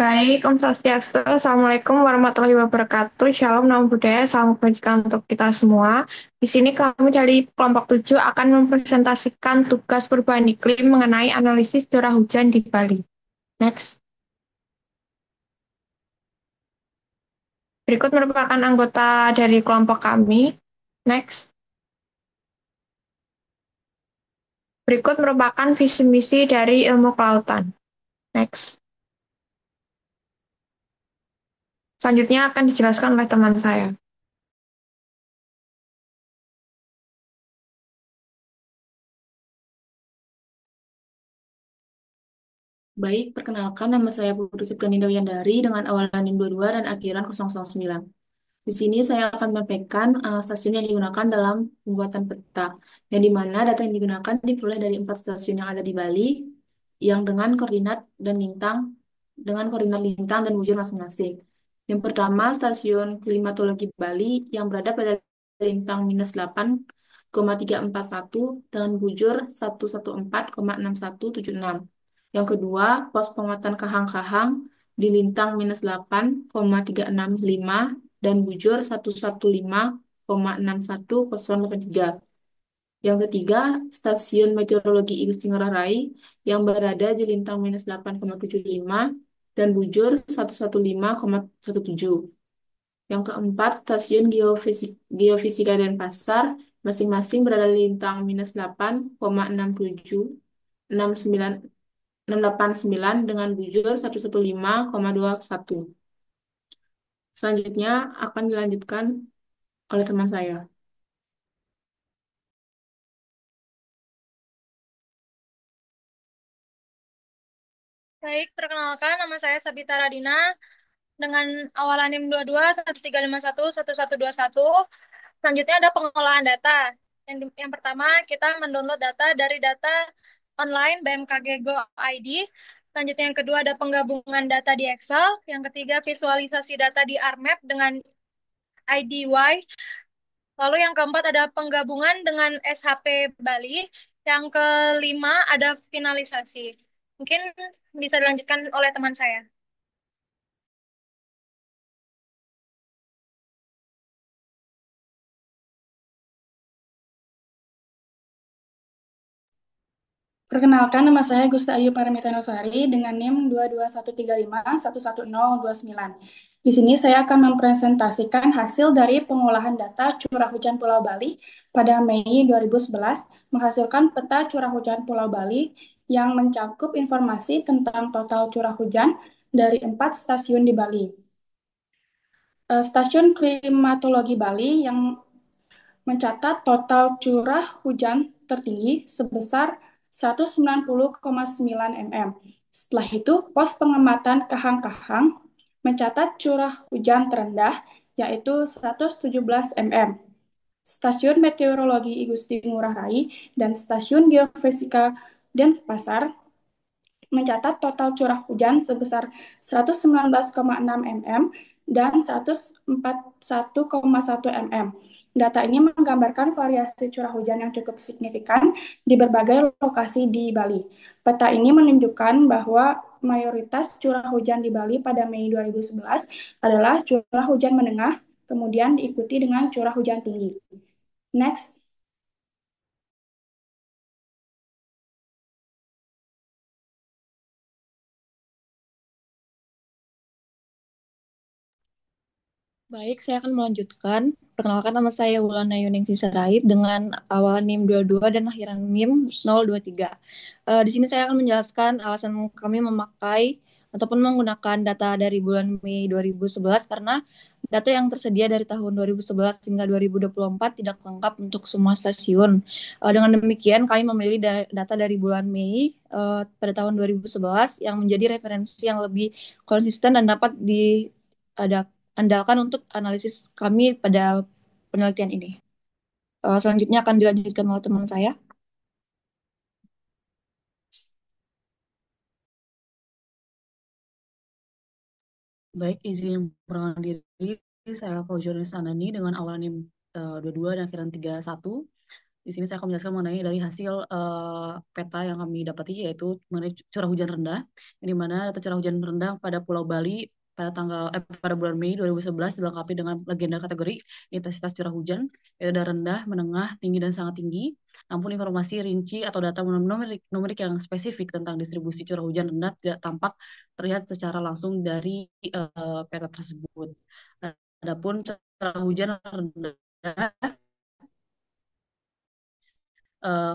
Baik, Om Swastiastu. Assalamualaikum warahmatullahi wabarakatuh. Shalom, nama budaya, salam kebajikan untuk kita semua. Di sini kami dari kelompok 7 akan mempresentasikan tugas perubahan iklim mengenai analisis curah hujan di Bali. Next. Berikut merupakan anggota dari kelompok kami. Next. Berikut merupakan visi misi dari ilmu kelautan. Next. Selanjutnya akan dijelaskan oleh teman saya. Baik, perkenalkan nama saya Putri Septiani Dawyandari dengan awalan NIM 22 dan akhiran 009. Di sini saya akan menyampaikan stasiun yang digunakan dalam pembuatan peta, yang di mana data yang digunakan diperoleh dari 4 stasiun yang ada di Bali, yang dengan koordinat lintang dan bujur masing-masing. Yang pertama, stasiun klimatologi Bali yang berada pada lintang -8,341 dengan bujur 114,6176. Yang kedua, pos penguatan Kahang-Kahang di lintang -8,365 dan bujur 115,61083. Yang ketiga, stasiun meteorologi I Gusti Ngurah Rai yang berada di lintang -8,75 dan bujur 115,17. Yang keempat, stasiun geofisika Denpasar masing-masing berada di lintang -8,679 dengan bujur 115,21. Selanjutnya akan dilanjutkan oleh teman saya. Baik, perkenalkan nama saya Sabita Radina dengan awalan NIM 22 1351 1121. Selanjutnya ada pengolahan data. Yang pertama, kita mendownload data dari data online BMKG Go ID. Selanjutnya yang kedua ada penggabungan data di Excel. Yang ketiga visualisasi data di RMap dengan IDY. Lalu yang keempat ada penggabungan dengan SHP Bali. Yang kelima ada finalisasi. Mungkin bisa dilanjutkan oleh teman saya. Perkenalkan, nama saya Gusta Ayu Paramitanusari dengan NIM 22135111029. Di sini saya akan mempresentasikan hasil dari pengolahan data curah hujan Pulau Bali pada Mei 2011, menghasilkan peta curah hujan Pulau Bali yang mencakup informasi tentang total curah hujan dari 4 stasiun di Bali. Stasiun klimatologi Bali yang mencatat total curah hujan tertinggi sebesar 190,9 mm. Setelah itu, pos pengamatan Kahang-Kahang mencatat curah hujan terendah yaitu 117 mm. Stasiun Meteorologi I Gusti Ngurah Rai dan Stasiun Geofisika Denpasar mencatat total curah hujan sebesar 119,6 mm dan 141,1 mm. Data ini menggambarkan variasi curah hujan yang cukup signifikan di berbagai lokasi di Bali. Peta ini menunjukkan bahwa mayoritas curah hujan di Bali pada Mei 2011 adalah curah hujan menengah, kemudian diikuti dengan curah hujan tinggi. Next. Baik, saya akan melanjutkan. Perkenalkan nama saya Wulana Yuningsi Sirait dengan awal NIM 22 dan akhiran NIM 023. Di sini saya akan menjelaskan alasan kami memakai ataupun menggunakan data dari bulan Mei 2011 karena data yang tersedia dari tahun 2011 hingga 2024 tidak lengkap untuk semua stasiun. Dengan demikian, kami memilih data dari bulan Mei pada tahun 2011 yang menjadi referensi yang lebih konsisten dan dapat andalkan untuk analisis kami pada penelitian ini. Selanjutnya akan dilanjutkan oleh teman saya. Baik, izin memperkenalkan diri, saya Fauzul Sanani dengan awal NIM 22 dan akhiran 31. Di sini saya akan menjelaskan mengenai dari hasil peta yang kami dapati, yaitu mengenai curah hujan rendah, yang di mana data curah hujan rendah pada Pulau Bali pada bulan Mei 2011 dilengkapi dengan legenda kategori intensitas curah hujan, yaitu ada rendah, menengah, tinggi, dan sangat tinggi. Namun informasi rinci atau data numerik yang spesifik tentang distribusi curah hujan rendah tidak tampak terlihat secara langsung dari peta tersebut. Adapun curah hujan rendah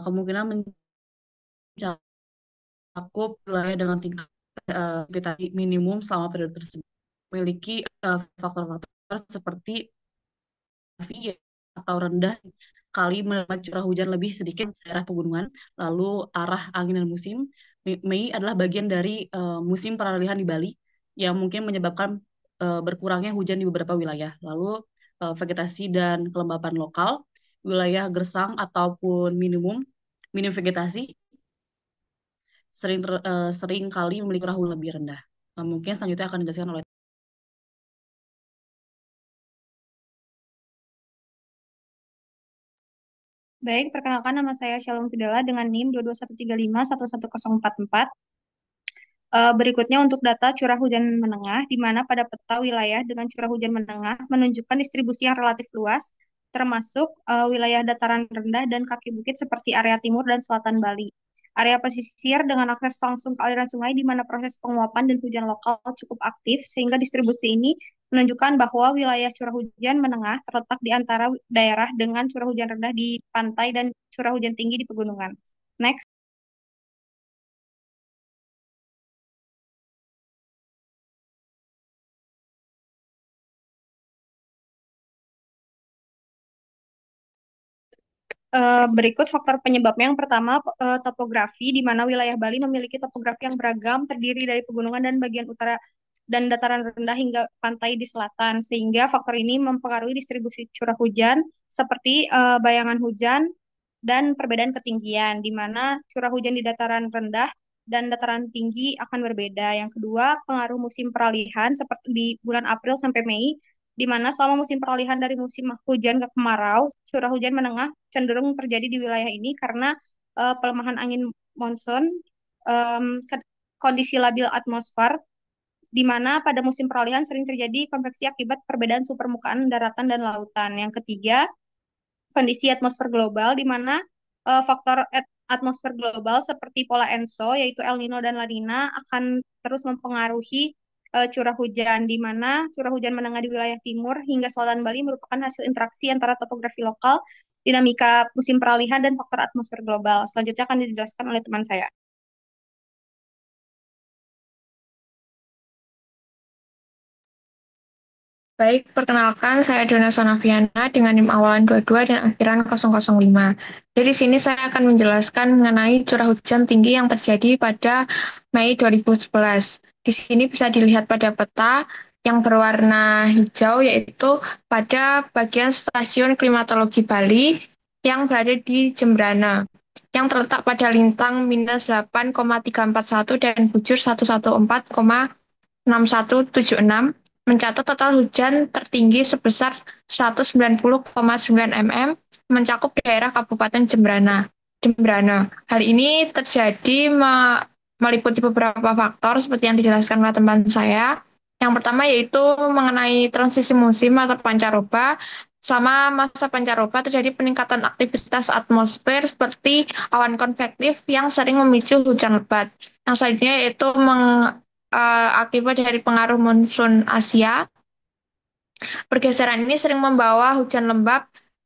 kemungkinan mencakup wilayah dengan tingkat precipitation minimum selama periode tersebut. Memiliki faktor-faktor seperti V atau rendah kali mendapat curah hujan lebih sedikit di daerah pegunungan, lalu arah angin dan musim. Mei adalah bagian dari musim peralihan di Bali yang mungkin menyebabkan berkurangnya hujan di beberapa wilayah. Lalu vegetasi dan kelembapan lokal, wilayah gersang ataupun minim vegetasi sering kali memiliki curah hujan lebih rendah. Mungkin selanjutnya akan dijelaskan oleh. Baik, perkenalkan nama saya Shalom Fidela dengan NIM 221351144. Berikutnya untuk data curah hujan menengah, di mana pada peta wilayah dengan curah hujan menengah menunjukkan distribusi yang relatif luas, termasuk wilayah dataran rendah dan kaki bukit seperti area timur dan selatan Bali. Area pesisir dengan akses langsung ke aliran sungai di mana proses penguapan dan hujan lokal cukup aktif, sehingga distribusi ini menunjukkan bahwa wilayah curah hujan menengah terletak di antara daerah dengan curah hujan rendah di pantai dan curah hujan tinggi di pegunungan. Next. Berikut faktor penyebabnya. Yang pertama, topografi, di mana wilayah Bali memiliki topografi yang beragam, terdiri dari pegunungan dan bagian utara dan dataran rendah hingga pantai di selatan, sehingga faktor ini mempengaruhi distribusi curah hujan, seperti bayangan hujan dan perbedaan ketinggian, di mana curah hujan di dataran rendah dan dataran tinggi akan berbeda. Yang kedua, pengaruh musim peralihan, seperti di bulan April sampai Mei, di mana selama musim peralihan dari musim hujan ke kemarau, curah hujan menengah cenderung terjadi di wilayah ini karena pelemahan angin monsun, kondisi labil atmosfer, di mana pada musim peralihan sering terjadi konveksi akibat perbedaan suhu permukaan daratan dan lautan. Yang ketiga, kondisi atmosfer global, di mana faktor atmosfer global seperti pola ENSO, yaitu El Nino dan La Nina, akan terus mempengaruhi curah hujan, di mana curah hujan menengah di wilayah timur hingga selatan Bali merupakan hasil interaksi antara topografi lokal, dinamika musim peralihan, dan faktor atmosfer global. Selanjutnya akan dijelaskan oleh teman saya. Baik, perkenalkan saya Dona Sonaviana dengan NIM awalan 22 dan akhiran 005. Jadi di sini saya akan menjelaskan mengenai curah hujan tinggi yang terjadi pada Mei 2011. Di sini bisa dilihat pada peta yang berwarna hijau, yaitu pada bagian stasiun klimatologi Bali yang berada di Jembrana, yang terletak pada lintang -8,341 dan bujur 114,6176, mencatat total hujan tertinggi sebesar 190,9 mm, mencakup daerah Kabupaten Jembrana. Hal ini terjadi meliputi beberapa faktor seperti yang dijelaskan oleh teman saya. Yang pertama yaitu mengenai transisi musim atau pancaroba. Sama masa pancaroba terjadi peningkatan aktivitas atmosfer seperti awan konvektif yang sering memicu hujan lebat. Yang selanjutnya yaitu akibat dari pengaruh monsun Asia. Pergeseran ini sering membawa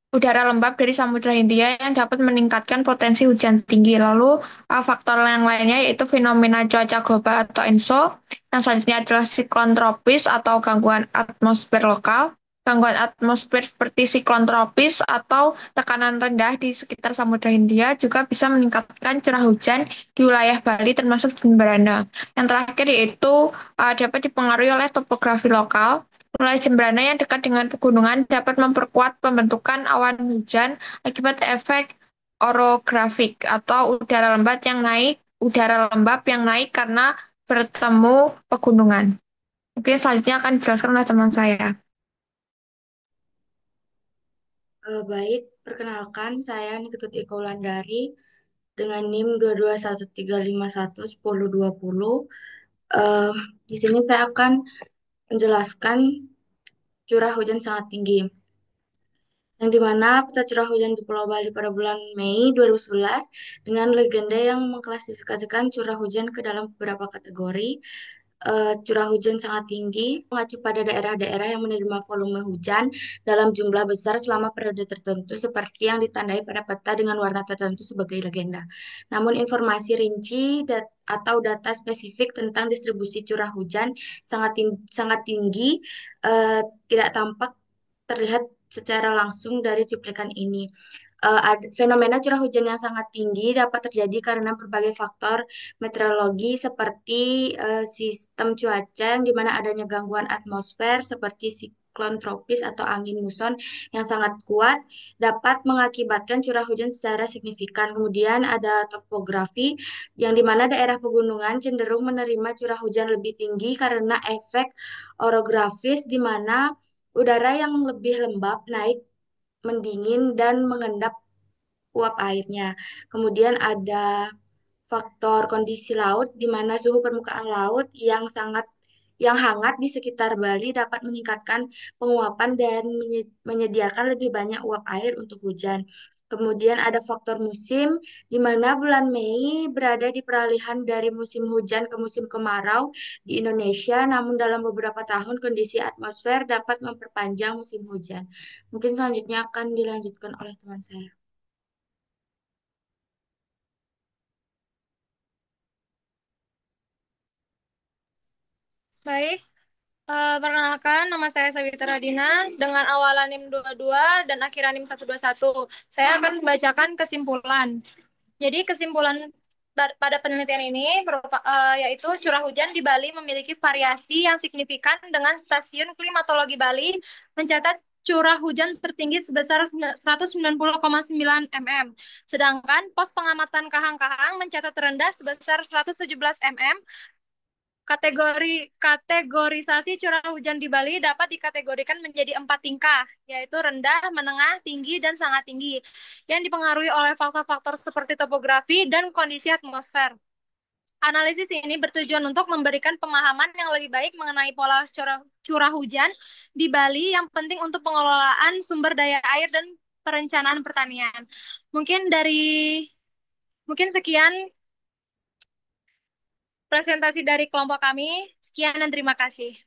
udara lembab dari Samudra Hindia yang dapat meningkatkan potensi hujan tinggi. Lalu faktor yang lainnya yaitu fenomena cuaca global atau ENSO. Yang selanjutnya adalah siklon tropis atau gangguan atmosfer lokal. Gangguan atmosfer seperti siklon tropis atau tekanan rendah di sekitar Samudra Hindia juga bisa meningkatkan curah hujan di wilayah Bali termasuk Jembrana. Yang terakhir yaitu dapat dipengaruhi oleh topografi lokal. Wilayah Jembrana yang dekat dengan pegunungan dapat memperkuat pembentukan awan hujan akibat efek orografik atau udara lembab yang naik karena bertemu pegunungan. Mungkin selanjutnya akan dijelaskan oleh teman saya. Baik, Perkenalkan, saya Niketut Ika Wulandari dengan NIM 22135110210. Eh, di sini saya akan menjelaskan curah hujan sangat tinggi, yang dimana peta curah hujan di Pulau Bali pada bulan Mei 2011 dengan legenda yang mengklasifikasikan curah hujan ke dalam beberapa kategori. Curah hujan sangat tinggi mengacu pada daerah-daerah yang menerima volume hujan dalam jumlah besar selama periode tertentu seperti yang ditandai pada peta dengan warna tertentu sebagai legenda. Namun informasi rinci atau data spesifik tentang distribusi curah hujan sangat tinggi tidak tampak terlihat secara langsung dari cuplikan ini. Fenomena curah hujan yang sangat tinggi dapat terjadi karena berbagai faktor meteorologi seperti sistem cuaca yang dimana adanya gangguan atmosfer seperti siklon tropis atau angin muson yang sangat kuat dapat mengakibatkan curah hujan secara signifikan. Kemudian ada topografi yang dimana daerah pegunungan cenderung menerima curah hujan lebih tinggi karena efek orografis di mana udara yang lebih lembab naik mendingin dan mengendap uap airnya. Kemudian ada faktor kondisi laut di mana suhu permukaan laut yang hangat di sekitar Bali dapat meningkatkan penguapan dan menyediakan lebih banyak uap air untuk hujan. Kemudian ada faktor musim, di mana bulan Mei berada di peralihan dari musim hujan ke musim kemarau di Indonesia, namun dalam beberapa tahun kondisi atmosfer dapat memperpanjang musim hujan. Mungkin selanjutnya akan dilanjutkan oleh teman saya. Baik, perkenalkan nama saya Sabita Radina dengan awalan NIM 22 dan akhiran NIM 121. Saya akan membacakan kesimpulan. Jadi kesimpulan pada penelitian ini yaitu curah hujan di Bali memiliki variasi yang signifikan dengan stasiun klimatologi Bali mencatat curah hujan tertinggi sebesar 190,9 mm. Sedangkan pos pengamatan Kahang-Kahang mencatat rendah sebesar 117 mm. Kategorisasi curah hujan di Bali dapat dikategorikan menjadi 4 tingkah, yaitu rendah, menengah, tinggi, dan sangat tinggi, yang dipengaruhi oleh faktor-faktor seperti topografi dan kondisi atmosfer. Analisis ini bertujuan untuk memberikan pemahaman yang lebih baik mengenai pola curah hujan di Bali yang penting untuk pengelolaan sumber daya air dan perencanaan pertanian. Mungkin sekian presentasi dari kelompok kami. Sekian dan terima kasih.